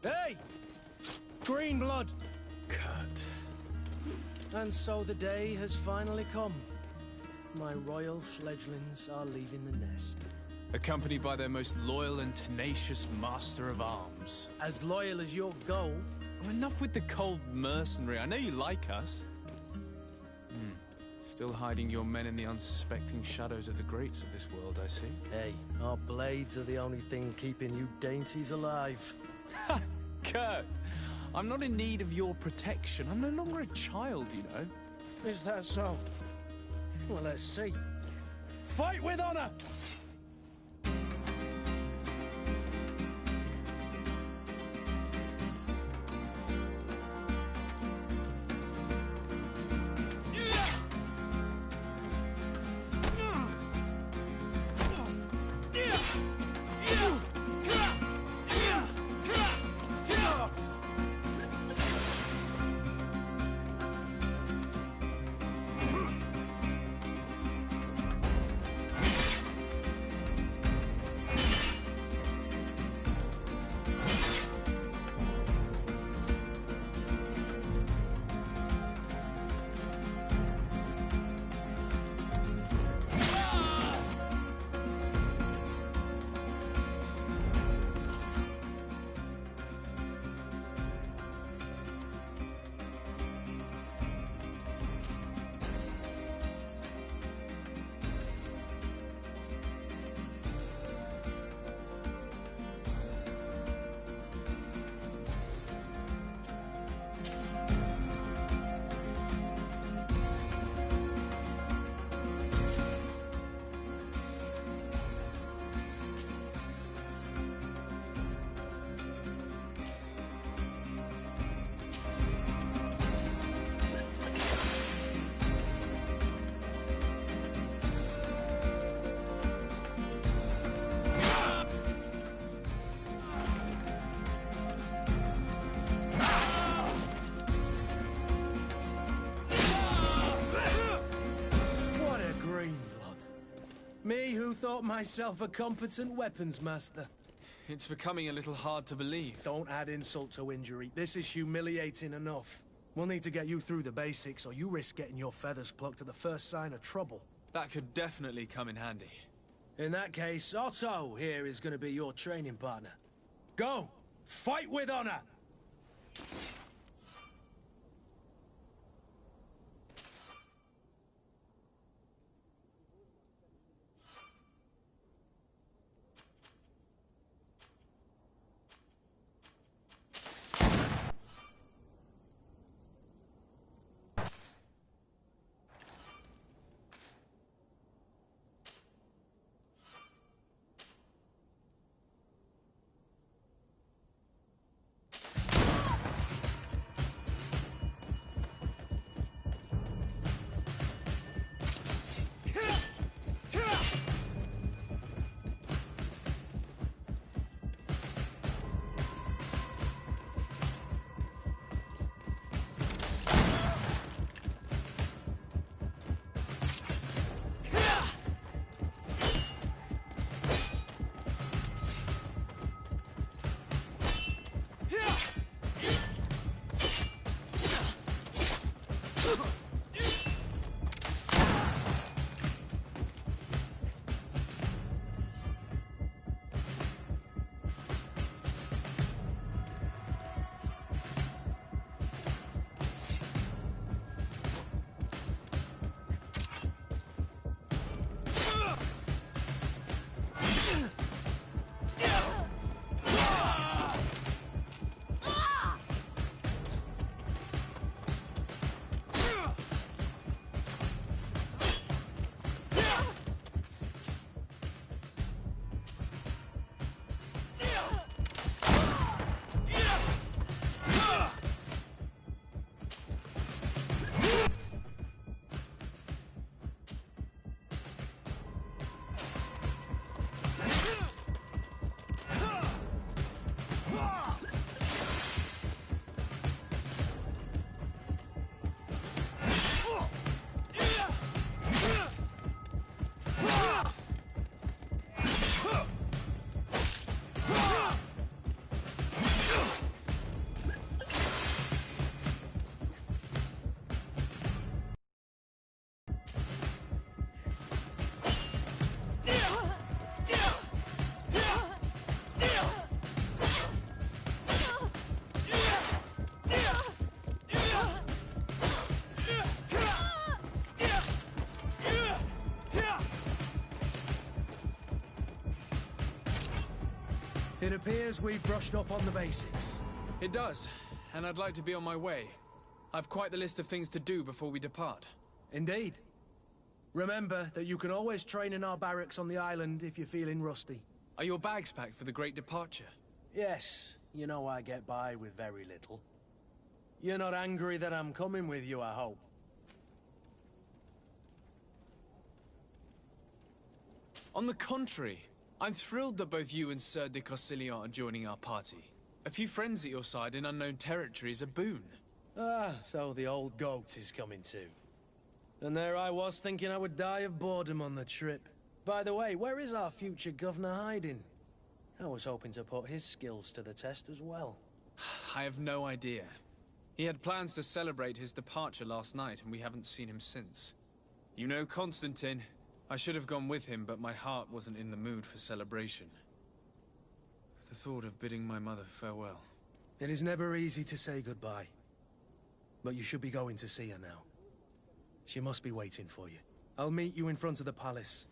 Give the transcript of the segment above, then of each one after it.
Hey! Green blood! Kurt. And so the day has finally come. My royal fledglings are leaving the nest. Accompanied by their most loyal and tenacious master of arms. As loyal as your goal. Oh, enough with the cold mercenary. I know you like us. Still hiding your men in the unsuspecting shadows of the greats of this world, I see. Hey, our blades are the only thing keeping you dainties alive. Ha! Kurt! I'm not in need of your protection. I'm no longer a child, you know. Is that so? Well, let's see. Fight with honor! Me who thought myself a competent weapons master. It's becoming a little hard to believe. Don't add insult to injury. This is humiliating enough. We'll need to get you through the basics, or you risk getting your feathers plucked at the first sign of trouble. That could definitely come in handy. In that case, Otto here is going to be your training partner. Go! Fight with honor! It appears we've brushed up on the basics. It does, and I'd like to be on my way. I've quite the list of things to do before we depart. Indeed. Remember that you can always train in our barracks on the island if you're feeling rusty. Are your bags packed for the great departure? Yes, you know I get by with very little. You're not angry that I'm coming with you, I hope. On the contrary, I'm thrilled that both you and Sir de Cossillon are joining our party. A few friends at your side in unknown territory is a boon. Ah, so the old goat is coming too. And there I was thinking I would die of boredom on the trip. By the way, where is our future governor hiding? I was hoping to put his skills to the test as well. I have no idea. He had plans to celebrate his departure last night, and we haven't seen him since. You know Constantine. I should have gone with him, but my heart wasn't in the mood for celebration. The thought of bidding my mother farewell. It is never easy to say goodbye. But you should be going to see her now. She must be waiting for you. I'll meet you in front of the palace.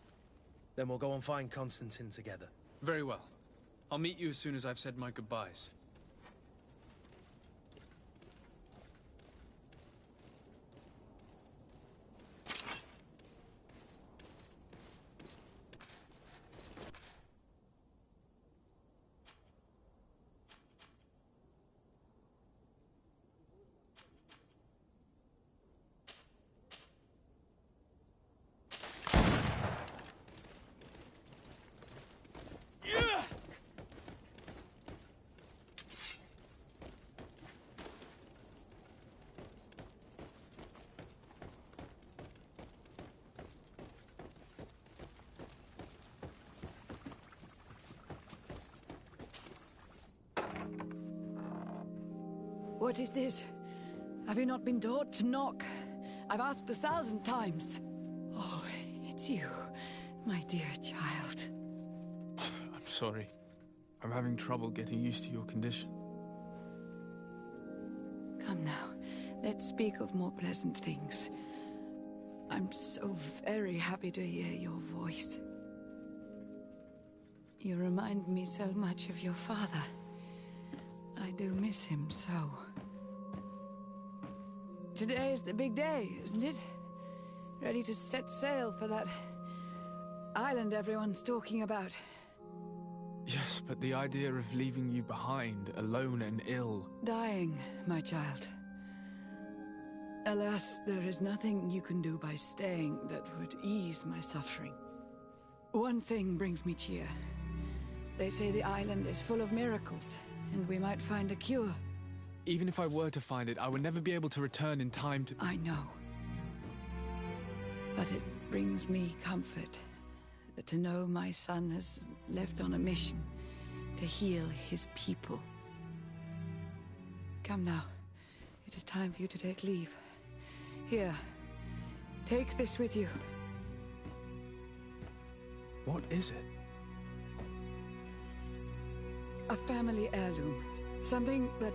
Then we'll go and find Constantine together. Very well. I'll meet you as soon as I've said my goodbyes. What is this? Have you not been taught to knock? I've asked 1,000 times. Oh, it's you, my dear child. I'm sorry. I'm having trouble getting used to your condition. Come now, let's speak of more pleasant things. I'm so very happy to hear your voice. You remind me so much of your father. I do miss him so. Today is the big day, isn't it? Ready to set sail for that island everyone's talking about. Yes, but the idea of leaving you behind, alone and ill... Dying, my child. Alas, there is nothing you can do by staying that would ease my suffering. One thing brings me cheer. They say the island is full of miracles, and we might find a cure. Even if I were to find it, I would never be able to return in time to... I know. But it brings me comfort to know my son has left on a mission to heal his people. Come now. It is time for you to take leave. Here, take this with you. What is it? A family heirloom. Something that...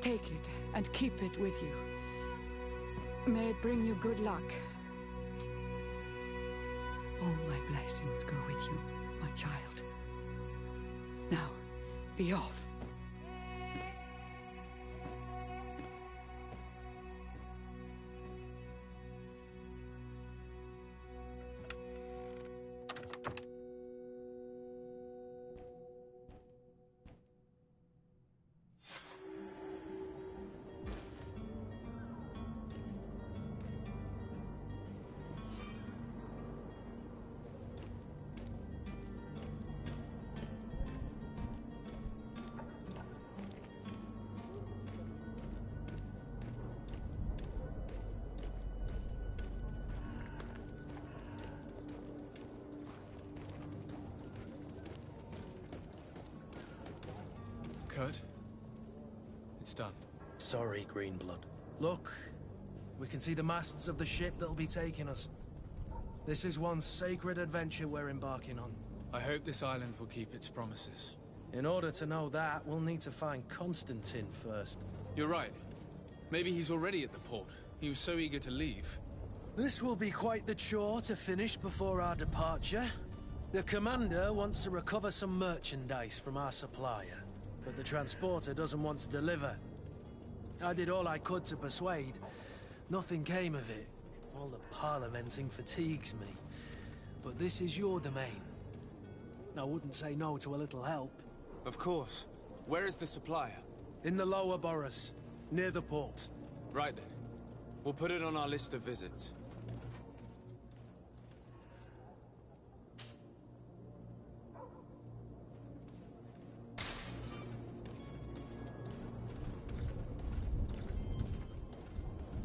Take it and keep it with you. May it bring you good luck. All my blessings go with you, my child. Now, be off. Kurt? It's done. Sorry, Greenblood. Look, we can see the masts of the ship that'll be taking us. This is one sacred adventure we're embarking on. I hope this island will keep its promises. In order to know that, we'll need to find Constantine first. You're right. Maybe he's already at the port. He was so eager to leave. This will be quite the chore to finish before our departure. The commander wants to recover some merchandise from our supplier, but the transporter doesn't want to deliver. I did all I could to persuade. Nothing came of it. All the parliamenting fatigues me. But this is your domain. I wouldn't say no to a little help. Of course. Where is the supplier? In the lower boroughs, near the port. Right then. We'll put it on our list of visits.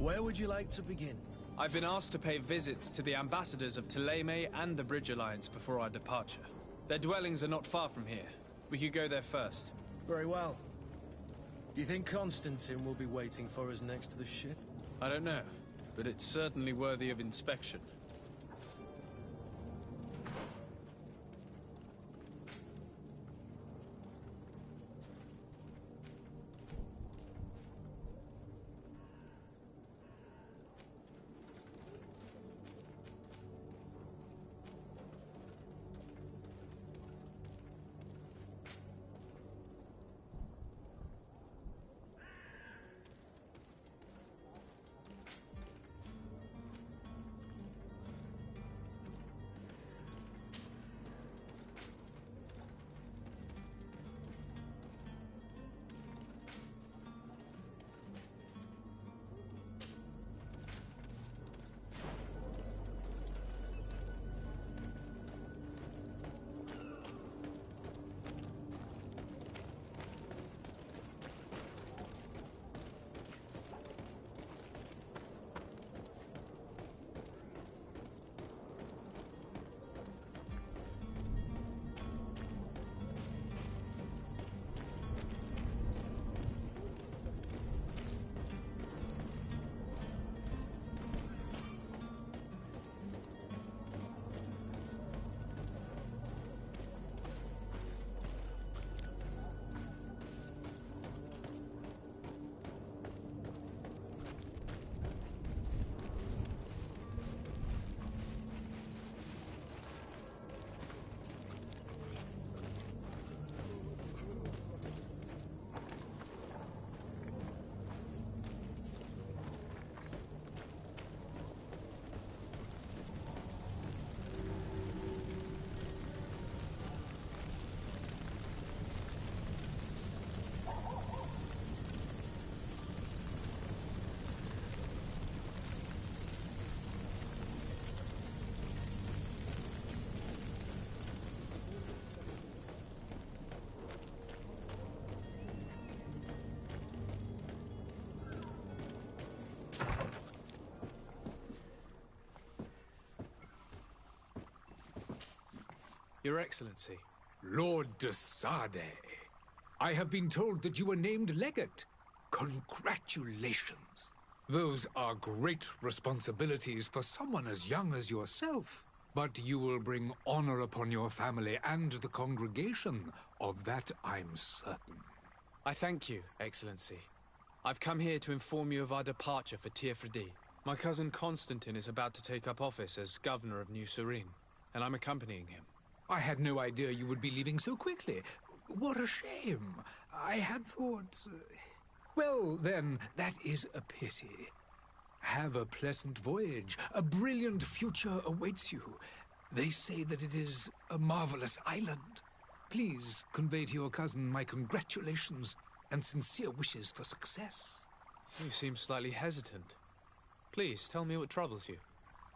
Where would you like to begin? I've been asked to pay visits to the ambassadors of Thélème and the Bridge Alliance before our departure. Their dwellings are not far from here. We could go there first. Very well. Do you think Constantine will be waiting for us next to the ship? I don't know, but it's certainly worthy of inspection. Your Excellency. Lord de Sade, I have been told that you were named legate. Congratulations. Those are great responsibilities for someone as young as yourself. But you will bring honor upon your family and the congregation. Of that I'm certain. I thank you, Excellency. I've come here to inform you of our departure for Tiefredi. My cousin Constantine is about to take up office as governor of New Serene, and I'm accompanying him. I had no idea you would be leaving so quickly. What a shame. I had thought... Well, then, that is a pity. Have a pleasant voyage. A brilliant future awaits you. They say that it is a marvelous island. Please convey to your cousin my congratulations and sincere wishes for success. You seem slightly hesitant. Please, tell me what troubles you.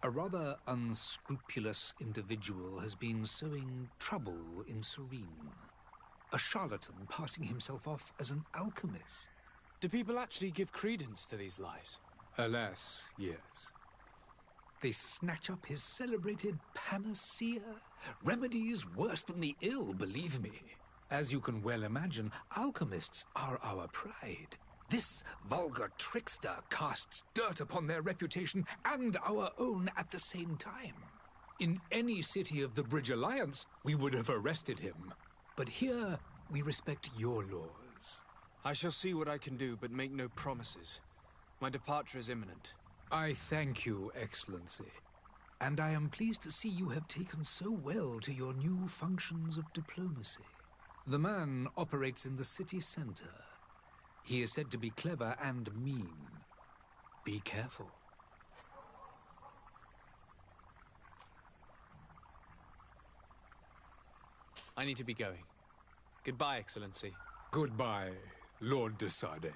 A rather unscrupulous individual has been sowing trouble in Serene. A charlatan passing himself off as an alchemist. Do people actually give credence to these lies? Alas, yes. They snatch up his celebrated panacea. Remedies worse than the ill, believe me. As you can well imagine, alchemists are our pride. This vulgar trickster casts dirt upon their reputation and our own at the same time. In any city of the Bridge Alliance, we would have arrested him. But here, we respect your laws. I shall see what I can do, but make no promises. My departure is imminent. I thank you, Excellency. and I am pleased to see you have taken so well to your new functions of diplomacy. The man operates in the city center. He is said to be clever and mean. Be careful. I need to be going. Goodbye, Excellency. Goodbye, Lord de Sade.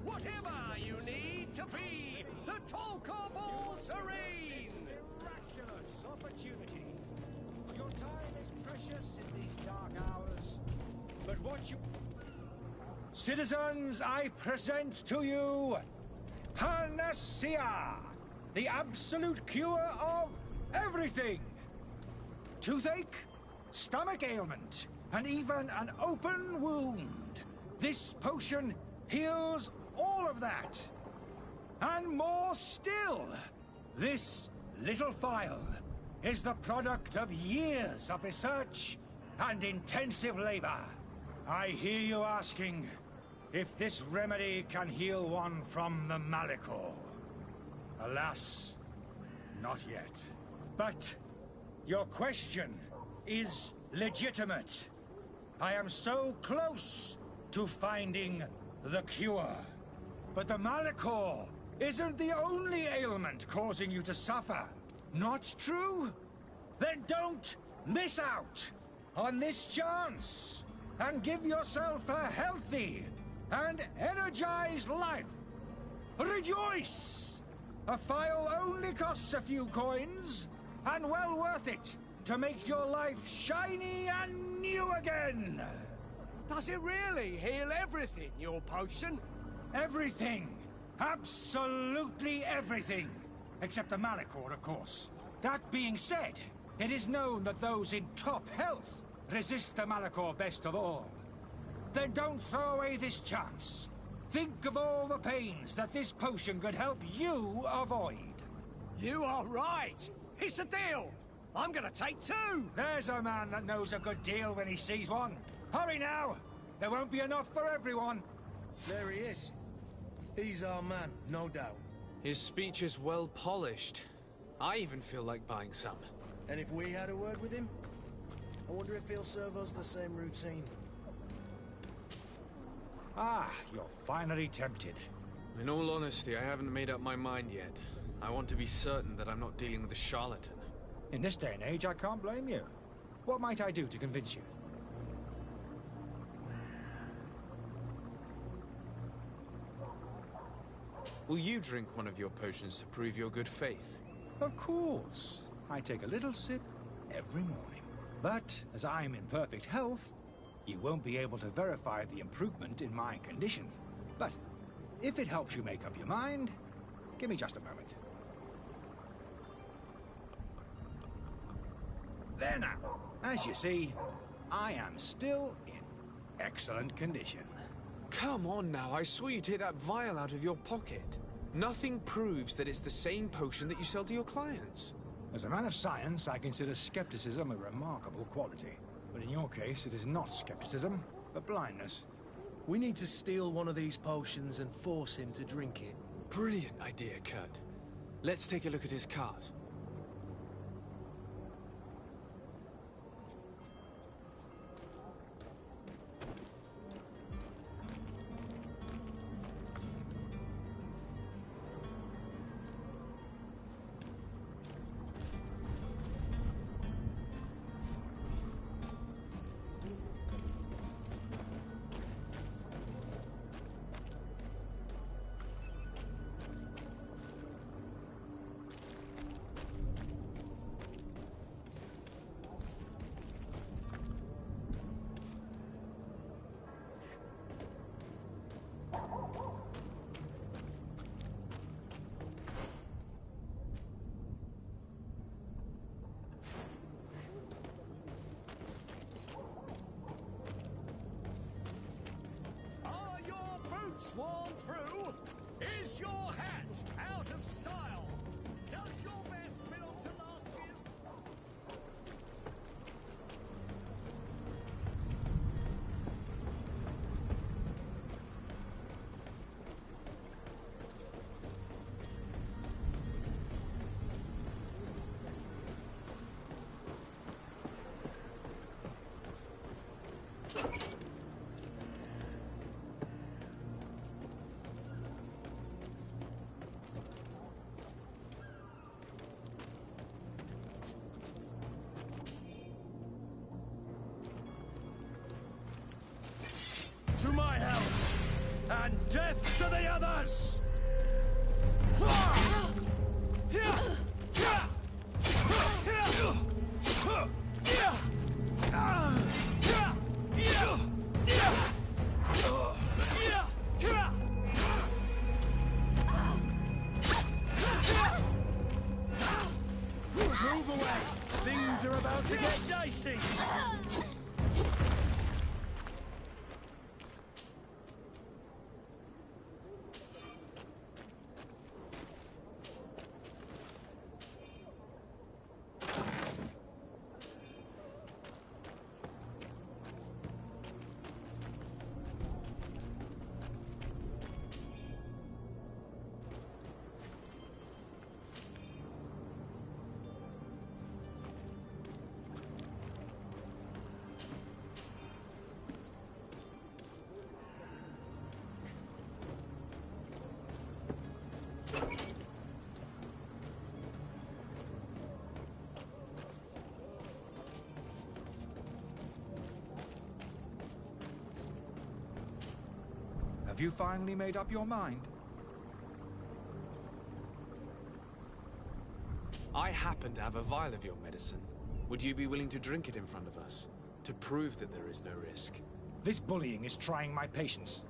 Whatever you need to be, the talk of all serene. Miraculous opportunity. Your time is precious in these dark hours. But what you... Citizens, I present to you Panacea, the absolute cure of everything. Toothache, stomach ailment, and even an open wound. This potion heals all of that. And more still. This little phial is the product of years of research and intensive labor. I hear you asking if this remedy can heal one from the Malachor. Alas, not yet. But your question is legitimate. I am so close to finding the cure. But the Malachor isn't the only ailment causing you to suffer. Not true? Then don't miss out on this chance and give yourself a healthy and energized life. Rejoice! A phial only costs a few coins, and well worth it to make your life shiny and new again. Does it really heal everything, your potion? Everything. Absolutely everything. Except the Malachor, of course. That being said, it is known that those in top health resist the Malachor best of all. Then don't throw away this chance. Think of all the pains that this potion could help you avoid. You are right. It's a deal. I'm gonna take two. There's a man that knows a good deal when he sees one. Hurry now. There won't be enough for everyone. There he is. He's our man, no doubt. His speech is well polished. I even feel like buying some. And if we had a word with him, I wonder if he'll serve us the same routine. Ah, you're finally tempted. In all honesty, I haven't made up my mind yet. I want to be certain that I'm not dealing with a charlatan. In this day and age, I can't blame you. What might I do to convince you? Will you drink one of your potions to prove your good faith? Of course. I take a little sip every morning. But as I'm in perfect health, you won't be able to verify the improvement in my condition. But if it helps you make up your mind, give me just a moment. There now. As you see, I am still in excellent condition. Come on now, I saw you take that vial out of your pocket. Nothing proves that it's the same potion that you sell to your clients. As a man of science, I consider skepticism a remarkable quality. But in your case, it is not skepticism, but blindness. We need to steal one of these potions and force him to drink it. Brilliant idea, Kurt. Let's take a look at his cart. Are your boots worn through? Is your hat out of style? Does your vest belong to last year's? To my help! And death to the others! Move away! Things are about to get dicey! Have you finally made up your mind? I happen to have a vial of your medicine. Would you be willing to drink it in front of us? To prove that there is no risk? This bullying is trying my patience.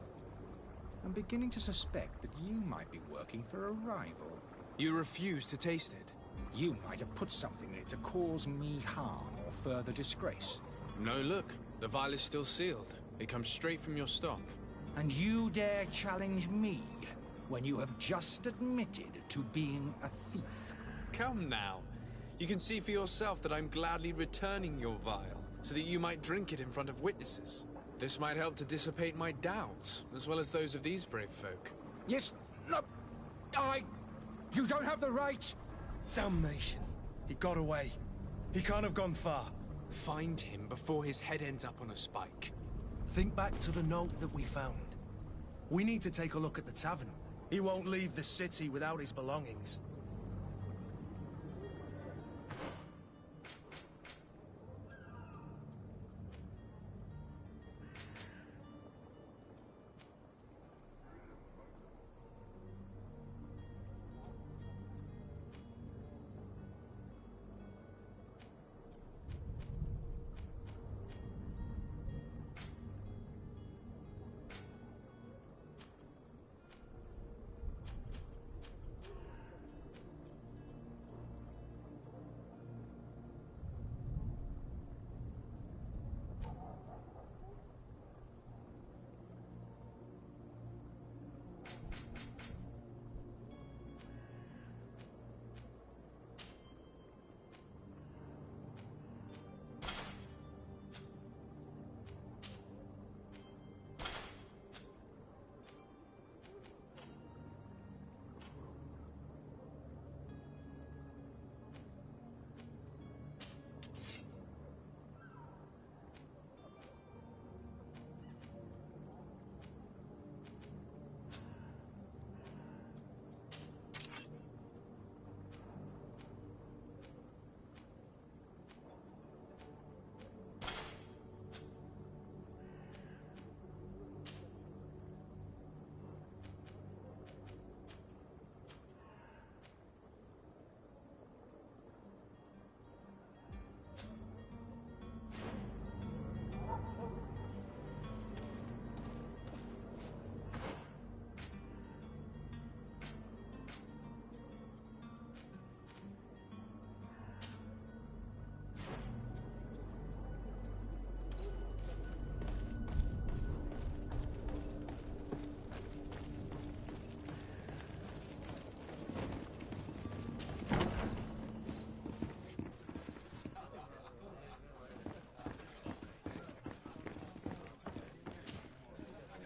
I'm beginning to suspect that you might be working for a rival. You refuse to taste it? You might have put something in it to cause me harm or further disgrace. No, look. The vial is still sealed. It comes straight from your stock. And you dare challenge me when you have just admitted to being a thief? Come now. You can see for yourself that I'm gladly returning your vial, so that you might drink it in front of witnesses. This might help to dissipate my doubts, as well as those of these brave folk. Yes, no, You don't have the right! Damnation. He got away. He can't have gone far. Find him before his head ends up on a spike. Think back to the note that we found. We need to take a look at the tavern. He won't leave the city without his belongings.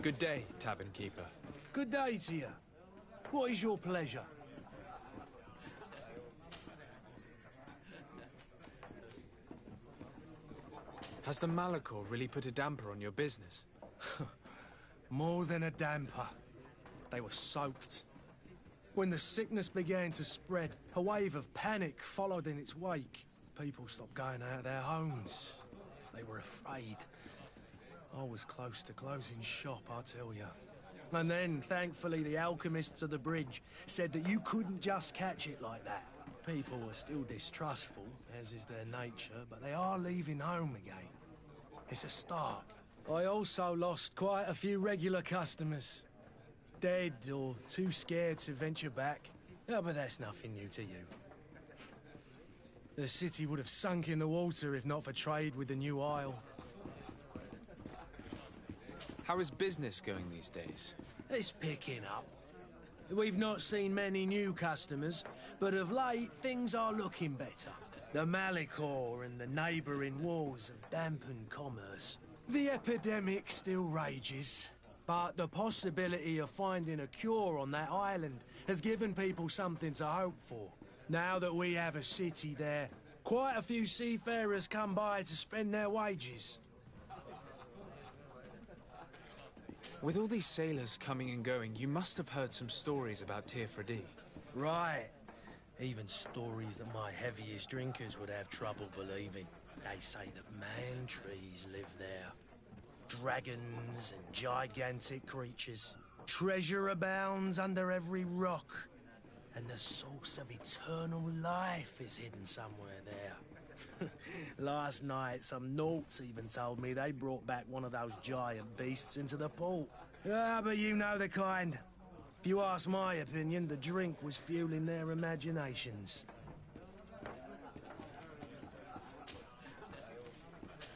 Good day, tavern keeper. Good day to you. What is your pleasure? Has the Malachor really put a damper on your business? More than a damper. They were soaked. When the sickness began to spread, a wave of panic followed in its wake. People stopped going out of their homes. They were afraid. I was close to closing shop, I tell you. And then, thankfully, the alchemists of the bridge said that you couldn't just catch it like that. People were still distrustful, as is their nature, but they are leaving home again. It's a start. I also lost quite a few regular customers. Dead or too scared to venture back. Yeah, but that's nothing new to you. The city would have sunk in the water if not for trade with the new isle. How is business going these days? It's picking up. We've not seen many new customers, but of late things are looking better. The Malachor and the neighbouring wars have dampened commerce. The epidemic still rages, but the possibility of finding a cure on that island has given people something to hope for. Now that we have a city there, quite a few seafarers come by to spend their wages. With all these sailors coming and going, you must have heard some stories about Tirfredi. Right. Even stories that my heaviest drinkers would have trouble believing. They say that man-trees live there. Dragons and gigantic creatures. Treasure abounds under every rock. And the source of eternal life is hidden somewhere there. Last night, some Nauts even told me they brought back one of those giant beasts into the port. Ah, but you know the kind. If you ask my opinion, the drink was fueling their imaginations.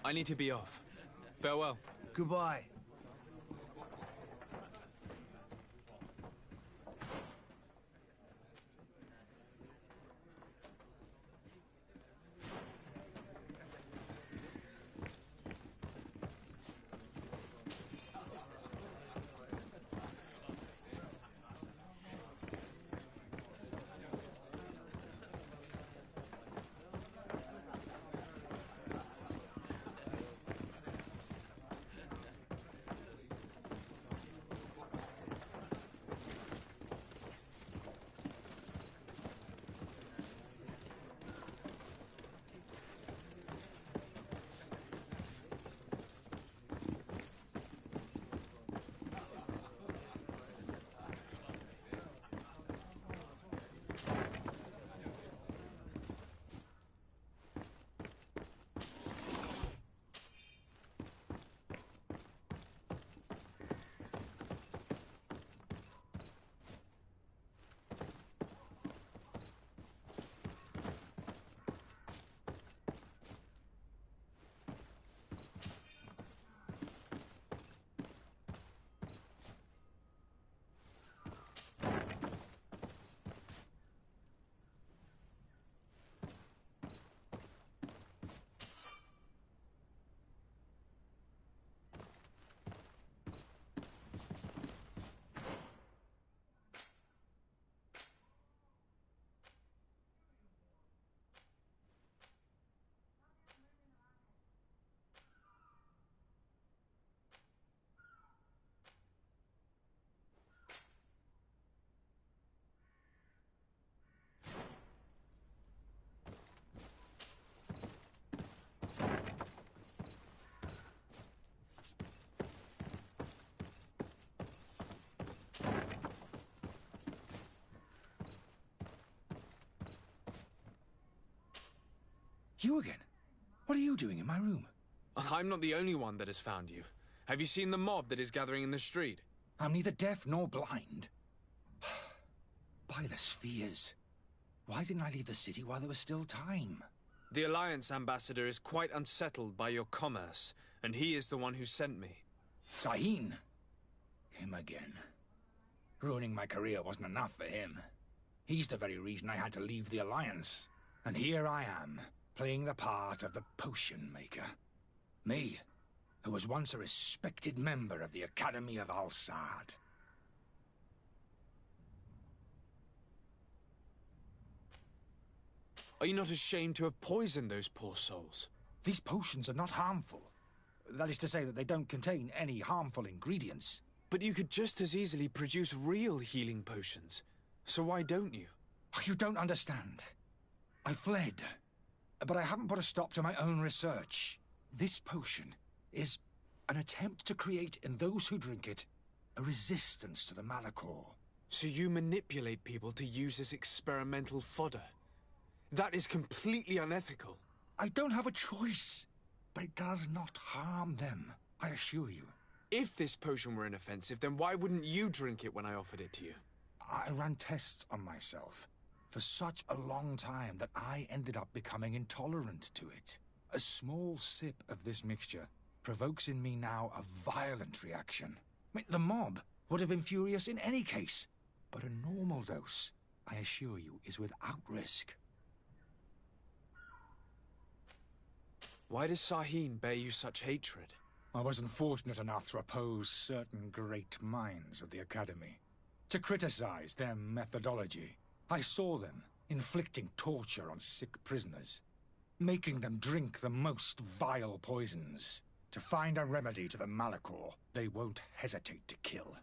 I need to be off. Farewell. Goodbye. You again? What are you doing in my room? I'm not the only one that has found you. Have you seen the mob that is gathering in the street? I'm neither deaf nor blind. By the spheres. Why didn't I leave the city while there was still time? The Alliance ambassador is quite unsettled by your commerce, and he is the one who sent me. Sahin. Him again. Ruining my career wasn't enough for him. He's the very reason I had to leave the Alliance. And here I am, playing the part of the potion maker. Me, who was once a respected member of the Academy of Al-Sad. Are you not ashamed to have poisoned those poor souls? These potions are not harmful. That is to say that they don't contain any harmful ingredients. But you could just as easily produce real healing potions. So why don't you? You don't understand. I fled, but I haven't put a stop to my own research. This potion is an attempt to create in those who drink it a resistance to the Malachor. So you manipulate people to use as experimental fodder? That is completely unethical. I don't have a choice, but it does not harm them, I assure you. If this potion were inoffensive, then why wouldn't you drink it when I offered it to you? I ran tests on myself for such a long time that I ended up becoming intolerant to it. A small sip of this mixture provokes in me now a violent reaction. The mob would have been furious in any case, but a normal dose, I assure you, is without risk. Why does Sahin bear you such hatred? I wasn't fortunate enough to oppose certain great minds of the Academy, to criticize their methodology. I saw them inflicting torture on sick prisoners, making them drink the most vile poisons. To find a remedy to the Malachor, they won't hesitate to kill.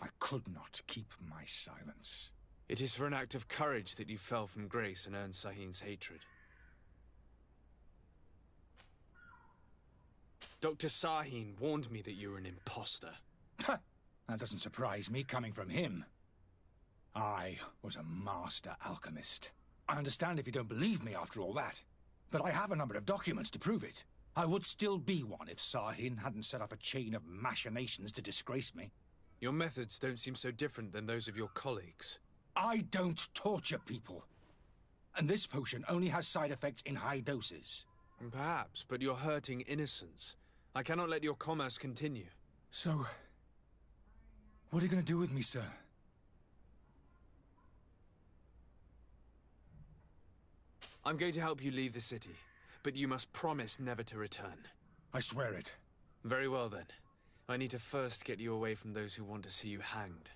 I could not keep my silence. It is for an act of courage that you fell from grace and earned Sahin's hatred. Dr. Sahin warned me that you were an imposter. That doesn't surprise me, coming from him. I was a master alchemist. I understand if you don't believe me after all that, but I have a number of documents to prove it. I would still be one if Sahin hadn't set off a chain of machinations to disgrace me. Your methods don't seem so different than those of your colleagues. I don't torture people. And this potion only has side effects in high doses. Perhaps, but you're hurting innocents. I cannot let your commerce continue. So, what are you going to do with me, sir? I'm going to help you leave the city, but you must promise never to return. I swear it. Very well then. I need to first get you away from those who want to see you hanged.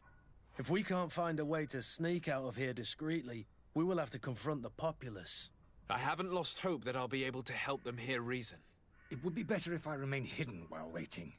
If we can't find a way to sneak out of here discreetly, we will have to confront the populace. I haven't lost hope that I'll be able to help them hear reason. It would be better if I remain hidden while waiting.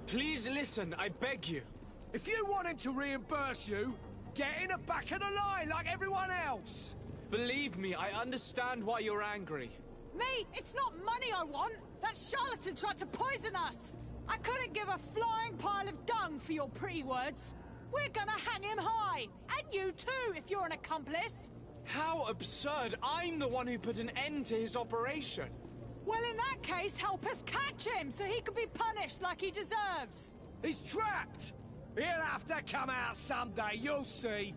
Please listen, I beg you. If you want him to reimburse you, get in the back of the line like everyone else. Believe me, I understand why you're angry. Me? It's not money I want. That charlatan tried to poison us. I couldn't give a flying pile of dung for your pretty words. We're gonna hang him high. And you too, if you're an accomplice. How absurd! I'm the one who put an end to his operation. Well, in that case, help us catch him so he can be punished like he deserves. He's trapped. He'll have to come out someday, you'll see.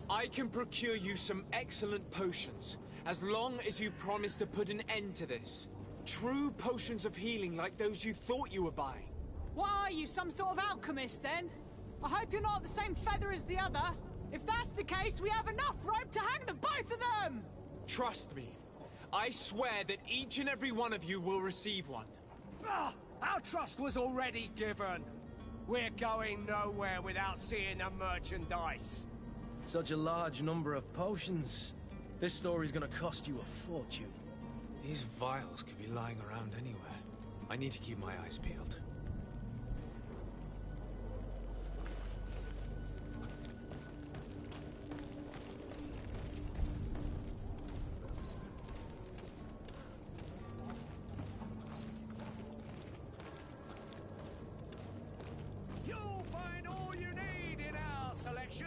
I can procure you some excellent potions, as long as you promise to put an end to this. True potions of healing like those you thought you were buying. What are you, some sort of alchemist then? I hope you're not the same feather as the other. If that's the case, we have enough rope to hang the both of them! Trust me. I swear that each and every one of you will receive one. Our trust was already given. We're going nowhere without seeing the merchandise. Such a large number of potions. This story's gonna cost you a fortune. These vials could be lying around anywhere. I need to keep my eyes peeled. You'll find all you need in our selection.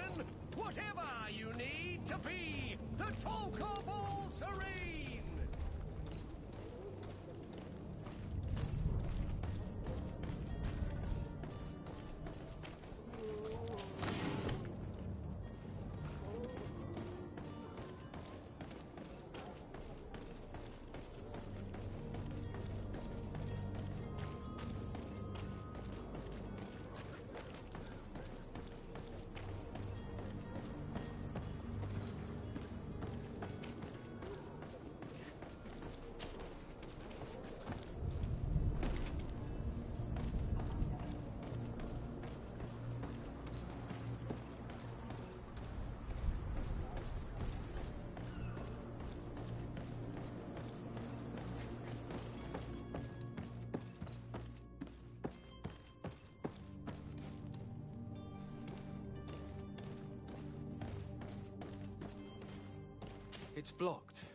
Whatever you need to be the talk of all Serene. It's blocked.